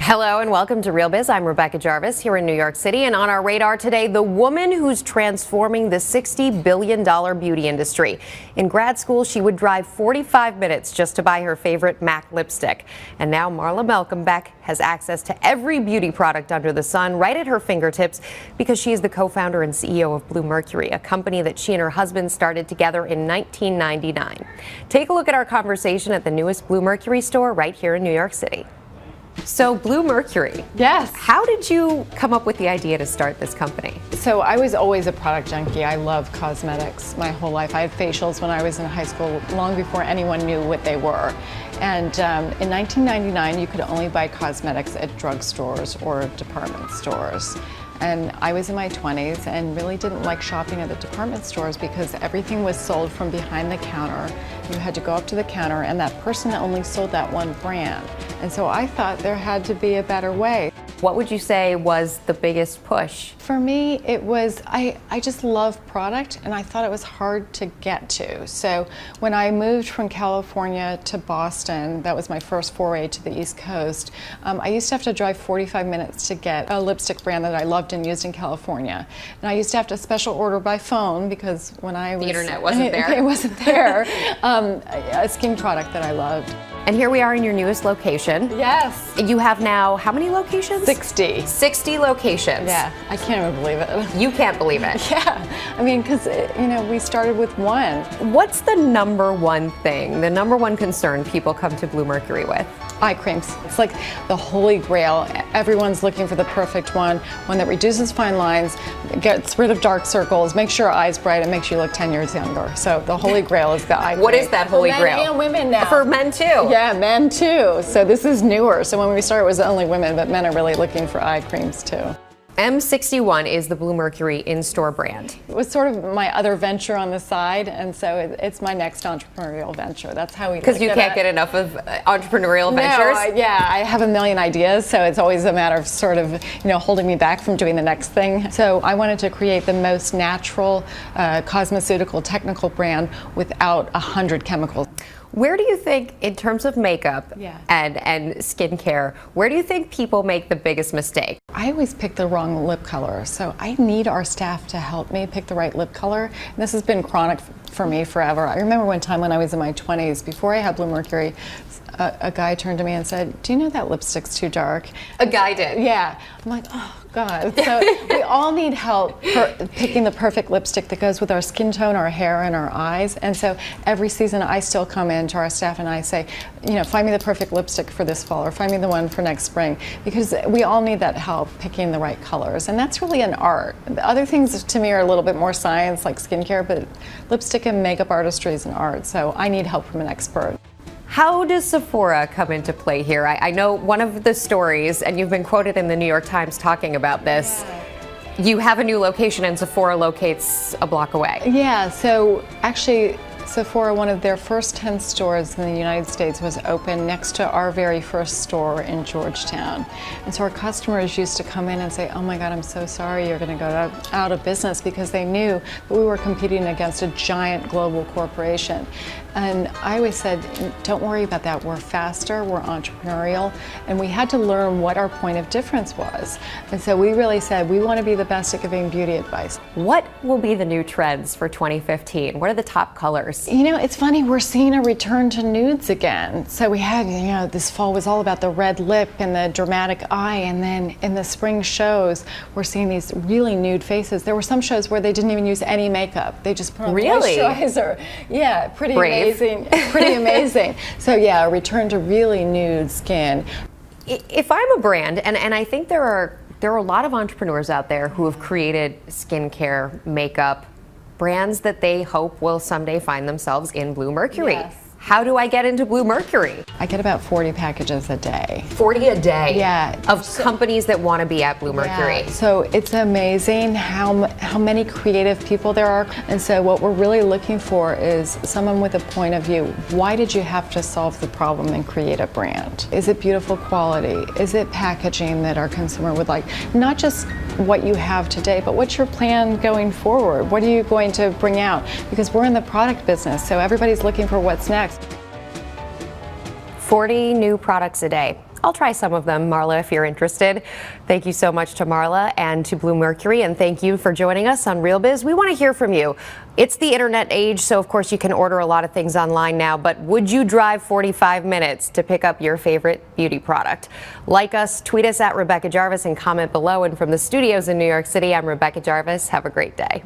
Hello and welcome to Real Biz. I'm Rebecca Jarvis here in New York City, and on our radar today, the woman who's transforming the $60 billion beauty industry. In grad school, she would drive 45 minutes just to buy her favorite MAC lipstick. And now Marla Malcolm-Beck has access to every beauty product under the sun right at her fingertips because she is the co-founder and CEO of Bluemercury, a company that she and her husband started together in 1999. Take a look at our conversation at the newest Bluemercury store right here in New York City. So Bluemercury. Yes. How did you come up with the idea to start this company? So I was always a product junkie. I love cosmetics my whole life. I had facials when I was in high school, long before anyone knew what they were. And in 1999, you could only buy cosmetics at drugstores or department stores. And I was in my 20s and really didn't like shopping at the department stores because everything was sold from behind the counter. You had to go up to the counter and that person only sold that one brand. And so I thought there had to be a better way. What would you say was the biggest push? For me, it was, I just love product and I thought it was hard to get to. So when I moved from California to Boston, that was my first foray to the East Coast, I used to have to drive 45 minutes to get a lipstick brand that I loved and used in California. And I used to have to special order by phone because when I was... The internet wasn't there. It wasn't there. A skin product that I loved. And here we are in your newest location. Yes. You have now how many locations? 60. 60 locations. Yeah, I can't even believe it. You can't believe it. Yeah, I mean, because, you know, we started with one. What's the number one thing, the number one concern people come to Bluemercury with? Eye creams. It's like the holy grail. Everyone's looking for the perfect one that reduces fine lines, gets rid of dark circles, makes your eyes bright, and makes you look 10 years younger. So the holy grail is the eye cream. What is that holy grail? For men and women now. For men too? Yeah, men too. So this is newer. So when we started, it was only women, but men are really looking for eye creams too. M61 is the Bluemercury in-store brand. It was sort of my other venture on the side, and so it's my next entrepreneurial venture. That's how we. Because you can't get enough of entrepreneurial ventures? Yeah, I have a million ideas, so it's always a matter of sort of, you know, holding me back from doing the next thing. So I wanted to create the most natural cosmeceutical technical brand without 100 chemicals. Where do you think, in terms of makeup Yeah. and skincare, where do you think people make the biggest mistake? I always pick the wrong lip color, so I need our staff to help me pick the right lip color. And this has been chronic for me forever. I remember one time when I was in my 20s, before I had Bluemercury, a guy turned to me and said, "Do you know that lipstick's too dark?" A guy did? Yeah. I'm like, oh God. So we all need help picking the perfect lipstick that goes with our skin tone, our hair, and our eyes. And so every season I still come in to our staff and I say, you know, find me the perfect lipstick for this fall or find me the one for next spring, because we all need that help picking the right colors. And that's really an art. The other things to me are a little bit more science, like skincare, but lipstick and makeup artistry is an art. So I need help from an expert. How does Sephora come into play here? I know one of the stories, and you've been quoted in the New York Times talking about this, you have a new location and Sephora locates a block away. Yeah, so actually Sephora, one of their first 10 stores in the United States, was open next to our very first store in Georgetown. And so our customers used to come in and say, "Oh my God, I'm so sorry you're going to go out of business," because they knew that we were competing against a giant global corporation. And I always said, don't worry about that. We're faster, we're entrepreneurial, and we had to learn what our point of difference was. And so we really said, we want to be the best at giving beauty advice. What will be the new trends for 2015? What are the top colors? You know, it's funny, we're seeing a return to nudes again. So we had, you know, this fall was all about the red lip and the dramatic eye, and then in the spring shows, we're seeing these really nude faces. There were some shows where they didn't even use any makeup. They just put on moisturizer. Yeah, pretty Brave. Amazing. Pretty amazing. So yeah, a return to really nude skin. If I'm a brand, and I think there are a lot of entrepreneurs out there who have created skincare, makeup, brands that they hope will someday find themselves in Bluemercury. Yes. How do I get into Bluemercury? I get about 40 packages a day. 40 a day? Yeah. Of companies that want to be at Bluemercury. Yeah. So it's amazing how many creative people there are. And so what we're really looking for is someone with a point of view. Why did you have to solve the problem and create a brand? Is it beautiful quality? Is it packaging that our consumer would like? Not just what you have today, but what's your plan going forward? What are you going to bring out? Because we're in the product business, so everybody's looking for what's next. 40 new products a day. I'll try some of them, Marla, if you're interested. Thank you so much to Marla and to Bluemercury, and thank you for joining us on Real Biz. We want to hear from you. It's the internet age, so of course you can order a lot of things online now, but would you drive 45 minutes to pick up your favorite beauty product? Like us, tweet us at Rebecca Jarvis, and comment below. And from the studios in New York City, I'm Rebecca Jarvis. Have a great day.